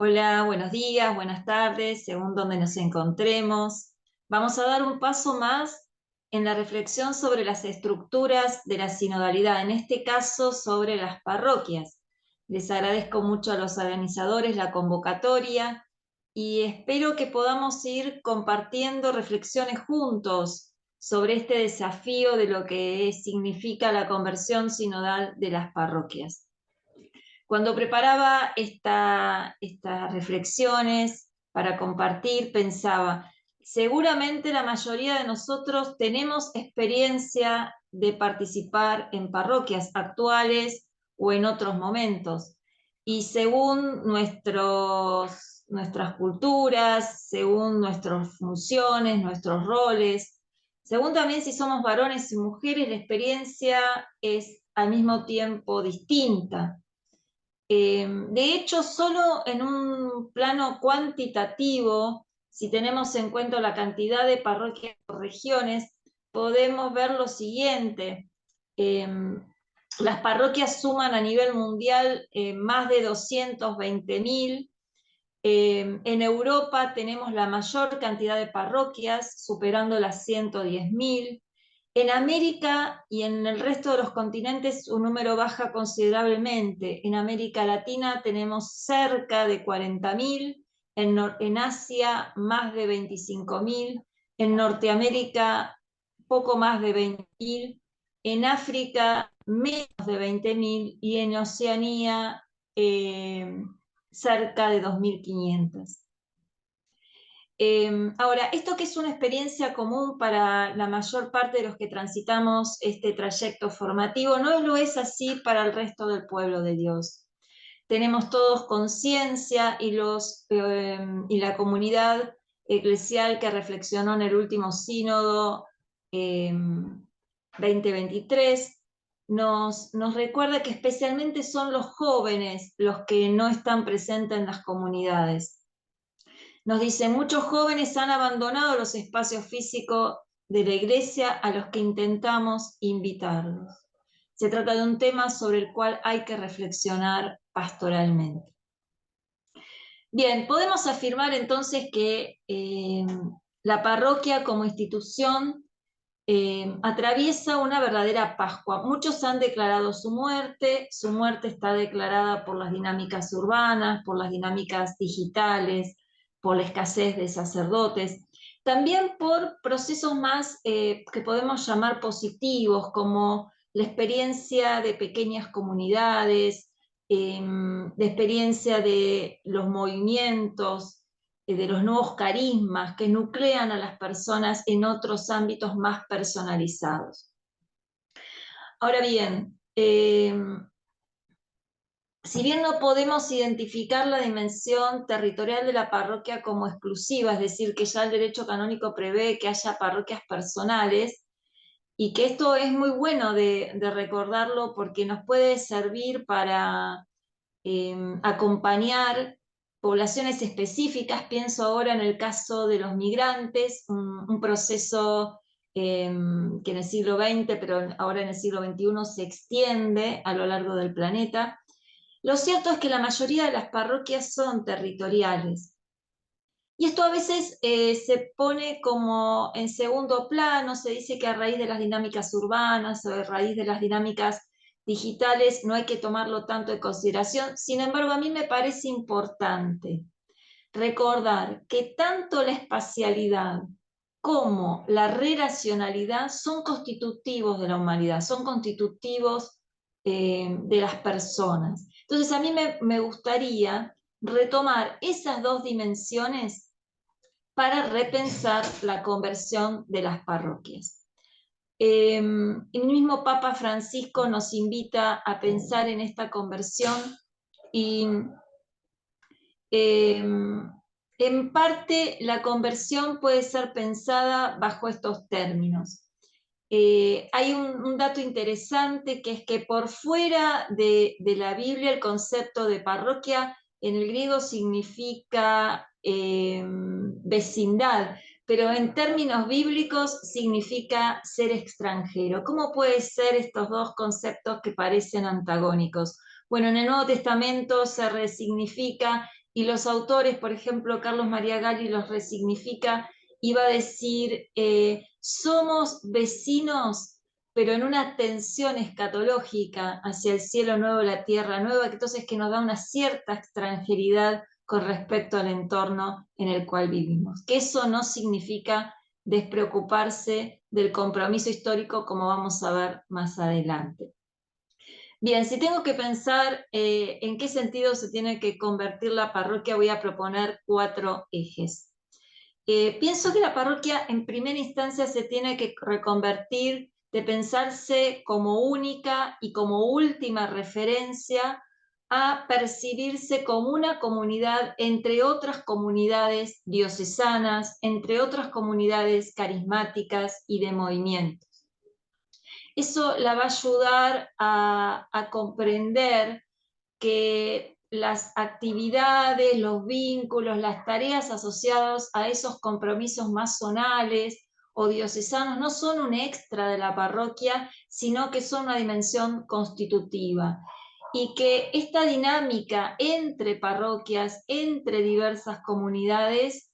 Hola, buenos días, buenas tardes, según donde nos encontremos. Vamos a dar un paso más en la reflexión sobre las estructuras de la sinodalidad, en este caso sobre las parroquias. Les agradezco mucho a los organizadores la convocatoria y espero que podamos ir compartiendo reflexiones juntos sobre este desafío de lo que significa la conversión sinodal de las parroquias. Cuando preparaba estas reflexiones para compartir, pensaba, seguramente la mayoría de nosotros tenemos experiencia de participar en parroquias actuales o en otros momentos. Y según nuestras culturas, según nuestras funciones, nuestros roles, según también si somos varones y mujeres, la experiencia es al mismo tiempo distinta. De hecho, solo en un plano cuantitativo, si tenemos en cuenta la cantidad de parroquias o regiones, podemos ver lo siguiente. Eh, las parroquias suman a nivel mundial más de 220.000. En Europa tenemos la mayor cantidad de parroquias, superando las 110.000. En América y en el resto de los continentes un número baja considerablemente. En América Latina tenemos cerca de 40.000, en Asia más de 25.000, en Norteamérica poco más de 20.000, en África menos de 20.000 y en Oceanía cerca de 2.500. Ahora, esto que es una experiencia común para la mayor parte de los que transitamos este trayecto formativo, no lo es así para el resto del pueblo de Dios. Tenemos todos conciencia y la comunidad eclesial que reflexionó en el último sínodo 2023 nos recuerda que especialmente son los jóvenes los que no están presentes en las comunidades. Nos dice, muchos jóvenes han abandonado los espacios físicos de la iglesia a los que intentamos invitarlos. Se trata de un tema sobre el cual hay que reflexionar pastoralmente. Bien, podemos afirmar entonces que la parroquia como institución atraviesa una verdadera Pascua. Muchos han declarado su muerte está declarada por las dinámicas urbanas, por las dinámicas digitales, por la escasez de sacerdotes, también por procesos más que podemos llamar positivos, como la experiencia de pequeñas comunidades, de experiencia de los movimientos, de los nuevos carismas que nuclean a las personas en otros ámbitos más personalizados. Ahora bien, si bien no podemos identificar la dimensión territorial de la parroquia como exclusiva, es decir, que ya el derecho canónico prevé que haya parroquias personales, y que esto es muy bueno de recordarlo porque nos puede servir para acompañar poblaciones específicas. Pienso ahora en el caso de los migrantes, un proceso que en el siglo XX, pero ahora en el siglo XXI se extiende a lo largo del planeta. Lo cierto es que la mayoría de las parroquias son territoriales. Y esto a veces se pone como en segundo plano, se dice que a raíz de las dinámicas urbanas o a raíz de las dinámicas digitales no hay que tomarlo tanto en consideración. Sin embargo, a mí me parece importante recordar que tanto la espacialidad como la relacionalidad son constitutivos de la humanidad, son constitutivos de las personas. Entonces, a mí me gustaría retomar esas dos dimensiones para repensar la conversión de las parroquias. El mismo Papa Francisco nos invita a pensar en esta conversión y en parte la conversión puede ser pensada bajo estos términos. Hay un dato interesante que es que por fuera de la Biblia el concepto de parroquia en el griego significa vecindad, pero en términos bíblicos significa ser extranjero. ¿Cómo pueden ser estos dos conceptos que parecen antagónicos? Bueno, en el Nuevo Testamento se resignifica y los autores, por ejemplo, Carlos María Galli los resignifica, iba a decir, somos vecinos, pero en una tensión escatológica hacia el cielo nuevo, la tierra nueva, entonces que nos da una cierta extranjeridad con respecto al entorno en el cual vivimos. Que eso no significa despreocuparse del compromiso histórico, como vamos a ver más adelante. Bien, si tengo que pensar en qué sentido se tiene que convertir la parroquia, voy a proponer 4 ejes. Pienso que la parroquia en primera instancia se tiene que reconvertir de pensarse como única y como última referencia a percibirse como una comunidad entre otras comunidades diocesanas, entre otras comunidades carismáticas y de movimiento. Eso la va a ayudar a comprender que las actividades, los vínculos, las tareas asociadas a esos compromisos más zonales o diocesanos no son un extra de la parroquia, sino que son una dimensión constitutiva. Y que esta dinámica entre parroquias, entre diversas comunidades,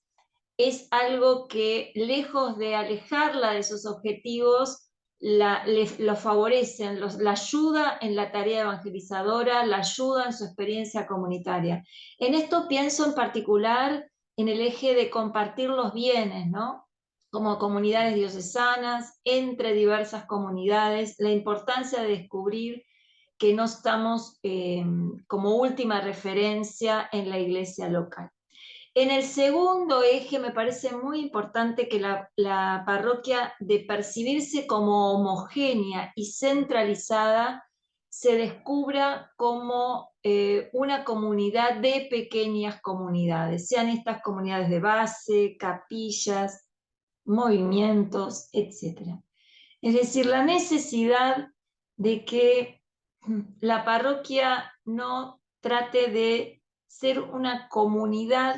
es algo que, lejos de alejarla de sus objetivos, lo favorecen, la ayuda en la tarea evangelizadora, la ayuda en su experiencia comunitaria. En esto pienso en particular en el eje de compartir los bienes, ¿no? Como comunidades diocesanas, entre diversas comunidades, la importancia de descubrir que no estamos como última referencia en la iglesia local. En el segundo eje me parece muy importante que la parroquia, de percibirse como homogénea y centralizada, se descubra como una comunidad de pequeñas comunidades, sean estas comunidades de base, capillas, movimientos, etc. Es decir, la necesidad de que la parroquia no trate de ser una comunidad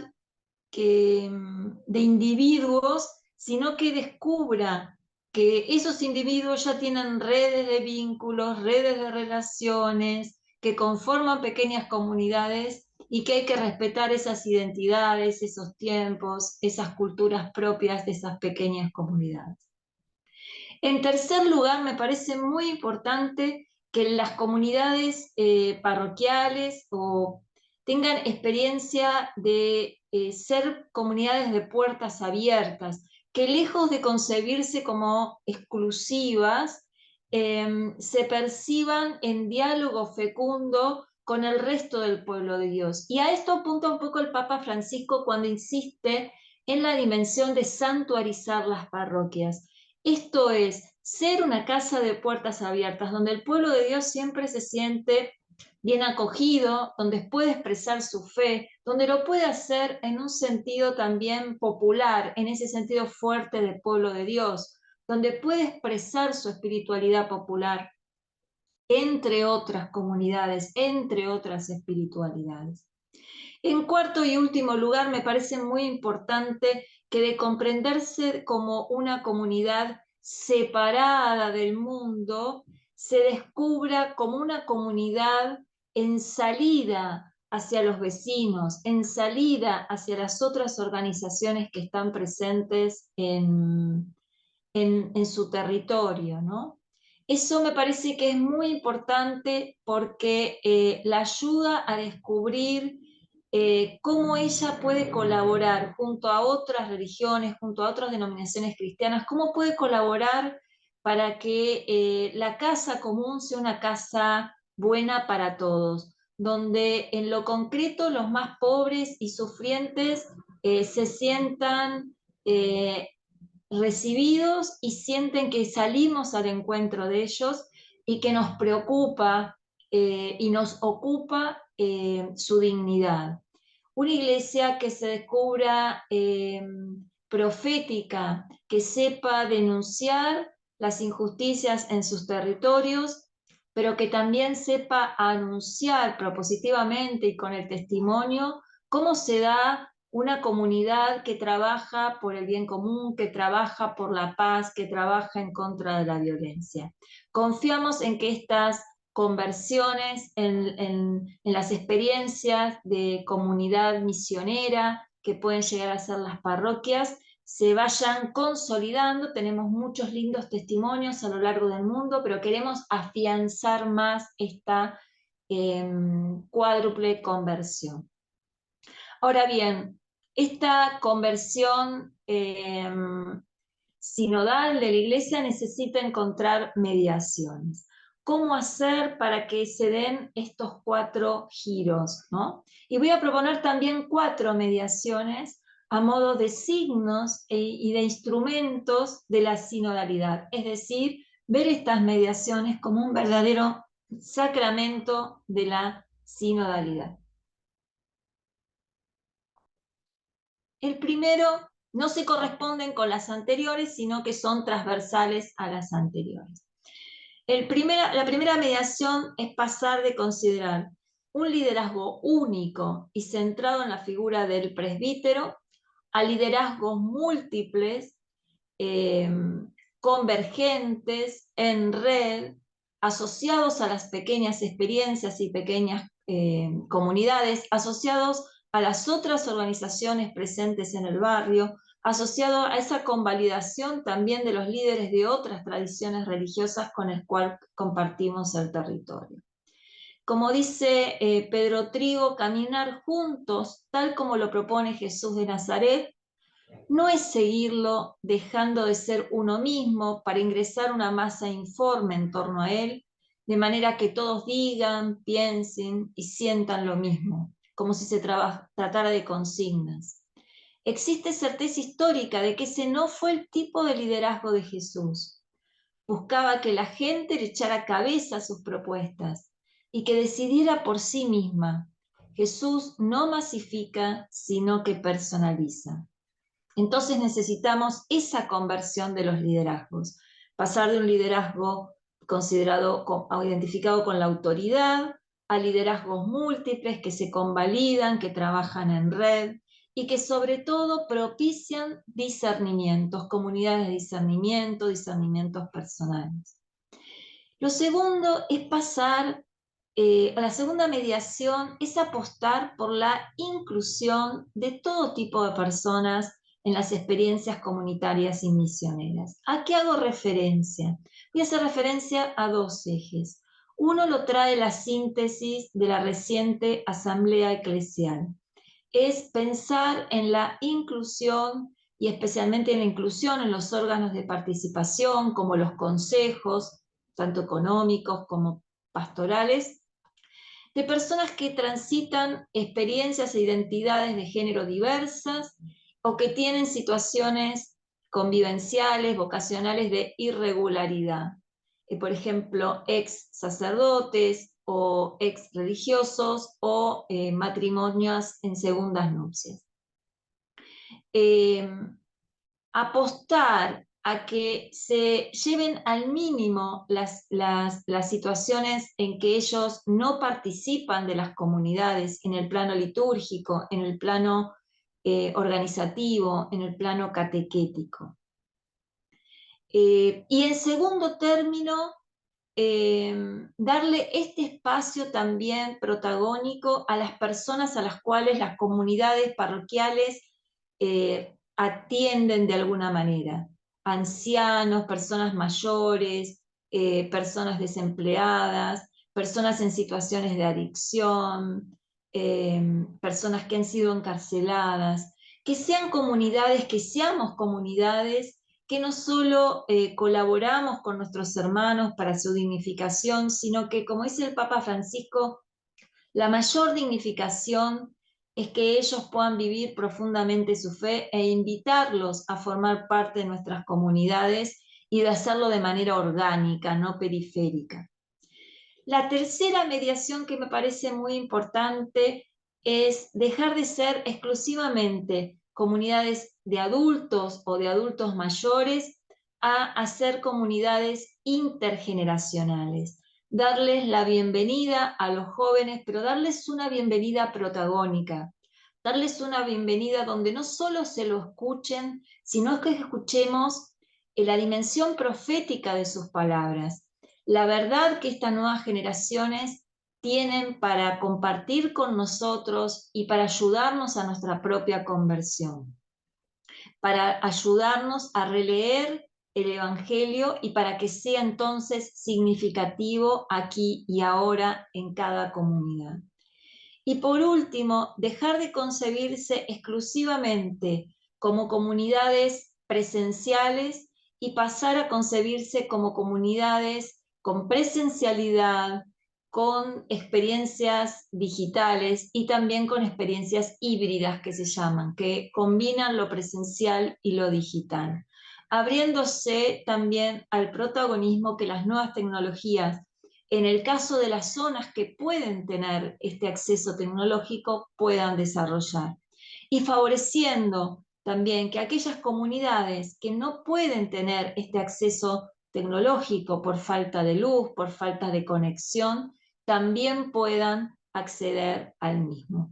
de individuos, sino que descubra que esos individuos ya tienen redes de vínculos, redes de relaciones, que conforman pequeñas comunidades y que hay que respetar esas identidades, esos tiempos, esas culturas propias de esas pequeñas comunidades. En tercer lugar, me parece muy importante que las comunidades parroquiales tengan experiencia de ser comunidades de puertas abiertas, que lejos de concebirse como exclusivas, se perciban en diálogo fecundo con el resto del pueblo de Dios. Y a esto apunta un poco el Papa Francisco cuando insiste en la dimensión de santuarizar las parroquias. Esto es, ser una casa de puertas abiertas, donde el pueblo de Dios siempre se siente bien acogido, donde puede expresar su fe, donde lo puede hacer en un sentido también popular, en ese sentido fuerte del pueblo de Dios, donde puede expresar su espiritualidad popular, entre otras comunidades, entre otras espiritualidades. En cuarto y último lugar, me parece muy importante que de comprenderse como una comunidad separada del mundo, se descubra como una comunidad en salida hacia los vecinos, en salida hacia las otras organizaciones que están presentes en su territorio, ¿no? Eso me parece que es muy importante porque la ayuda a descubrir cómo ella puede colaborar junto a otras religiones, junto a otras denominaciones cristianas, cómo puede colaborar para que la casa común sea una casa buena para todos, donde en lo concreto los más pobres y sufrientes se sientan recibidos y sienten que salimos al encuentro de ellos y que nos preocupa y nos ocupa su dignidad. Una iglesia que se descubra profética, que sepa denunciar las injusticias en sus territorios, pero que también sepa anunciar propositivamente y con el testimonio cómo se da una comunidad que trabaja por el bien común, que trabaja por la paz, que trabaja en contra de la violencia. Confiamos en que estas conversiones en las experiencias de comunidad misionera que pueden llegar a ser las parroquias, se vayan consolidando. Tenemos muchos lindos testimonios a lo largo del mundo, pero queremos afianzar más esta cuádruple conversión. Ahora bien, esta conversión sinodal de la Iglesia necesita encontrar mediaciones. ¿Cómo hacer para que se den estos 4 giros, ¿no? Y voy a proponer también 4 mediaciones a modo de signos y de instrumentos de la sinodalidad, es decir, ver estas mediaciones como un verdadero sacramento de la sinodalidad. El primero no se corresponden con las anteriores, sino que son transversales a las anteriores. La primera mediación es pasar de considerar un liderazgo único y centrado en la figura del presbítero a liderazgos múltiples, convergentes, en red, asociados a las pequeñas experiencias y pequeñas comunidades, asociados a las otras organizaciones presentes en el barrio, asociado a esa convalidación también de los líderes de otras tradiciones religiosas con el cual compartimos el territorio. Como dice Pedro Trigo, caminar juntos, tal como lo propone Jesús de Nazaret, no es seguirlo dejando de ser uno mismo para ingresar una masa informe en torno a él, de manera que todos digan, piensen y sientan lo mismo, como si se tratara de consignas. Existe certeza histórica de que ese no fue el tipo de liderazgo de Jesús. Buscaba que la gente le echara cabeza a sus propuestas y que decidiera por sí misma. Jesús no masifica, sino que personaliza. Entonces necesitamos esa conversión de los liderazgos, pasar de un liderazgo considerado o identificado con la autoridad a liderazgos múltiples que se convalidan, que trabajan en red y que sobre todo propician discernimientos, comunidades de discernimiento, discernimientos personales. Lo segundo es pasar, la segunda mediación es apostar por la inclusión de todo tipo de personas en las experiencias comunitarias y misioneras. ¿A qué hago referencia? Voy a hacer referencia a 2 ejes. Uno lo trae la síntesis de la reciente Asamblea Eclesial. Es pensar en la inclusión y especialmente en la inclusión en los órganos de participación, como los consejos, tanto económicos como pastorales, de personas que transitan experiencias e identidades de género diversas o que tienen situaciones convivenciales, vocacionales de irregularidad. Por ejemplo, ex sacerdotes o ex religiosos o matrimonios en segundas nupcias. Apostar a que se lleven al mínimo las situaciones en que ellos no participan de las comunidades en el plano litúrgico, en el plano organizativo, en el plano catequético. Y en segundo término, darle este espacio también protagónico a las personas a las cuales las comunidades parroquiales atienden de alguna manera. Ancianos, personas mayores, personas desempleadas, personas en situaciones de adicción, personas que han sido encarceladas, que sean comunidades, que seamos comunidades que no solo colaboramos con nuestros hermanos para su dignificación, sino que, como dice el Papa Francisco, la mayor dignificación es que ellos puedan vivir profundamente su fe e invitarlos a formar parte de nuestras comunidades y de hacerlo de manera orgánica, no periférica. La tercera mediación que me parece muy importante es dejar de ser exclusivamente comunidades de adultos o de adultos mayores a hacer comunidades intergeneracionales. Darles la bienvenida a los jóvenes, pero darles una bienvenida protagónica, darles una bienvenida donde no solo se lo escuchen, sino que escuchemos la dimensión profética de sus palabras, la verdad que estas nuevas generaciones tienen para compartir con nosotros y para ayudarnos a nuestra propia conversión, para ayudarnos a releer el Evangelio y para que sea entonces significativo aquí y ahora en cada comunidad. Y por último, dejar de concebirse exclusivamente como comunidades presenciales y pasar a concebirse como comunidades con presencialidad, con experiencias digitales y también con experiencias híbridas que se llaman, que combinan lo presencial y lo digital, abriéndose también al protagonismo que las nuevas tecnologías, en el caso de las zonas que pueden tener este acceso tecnológico, puedan desarrollar. Y favoreciendo también que aquellas comunidades que no pueden tener este acceso tecnológico por falta de luz, por falta de conexión, también puedan acceder al mismo.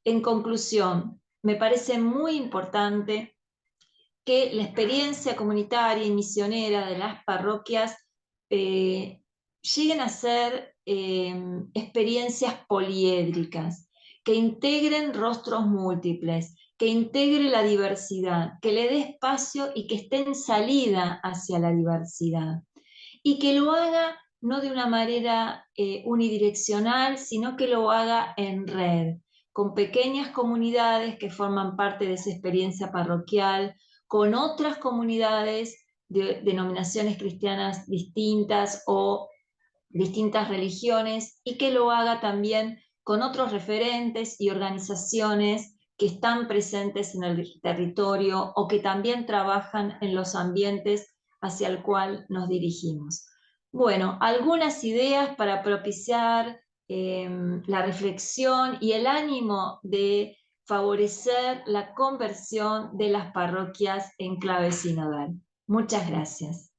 En conclusión, me parece muy importante que la experiencia comunitaria y misionera de las parroquias lleguen a ser experiencias poliédricas, que integren rostros múltiples, que integre la diversidad, que le dé espacio y que esté en salida hacia la diversidad. Y que lo haga no de una manera unidireccional, sino que lo haga en red, con pequeñas comunidades que forman parte de esa experiencia parroquial, con otras comunidades de denominaciones cristianas distintas o distintas religiones, y que lo haga también con otros referentes y organizaciones que están presentes en el territorio o que también trabajan en los ambientes hacia el cual nos dirigimos. Bueno, algunas ideas para propiciar la reflexión y el ánimo de favorecer la conversión de las parroquias en clave sinodal. Muchas gracias.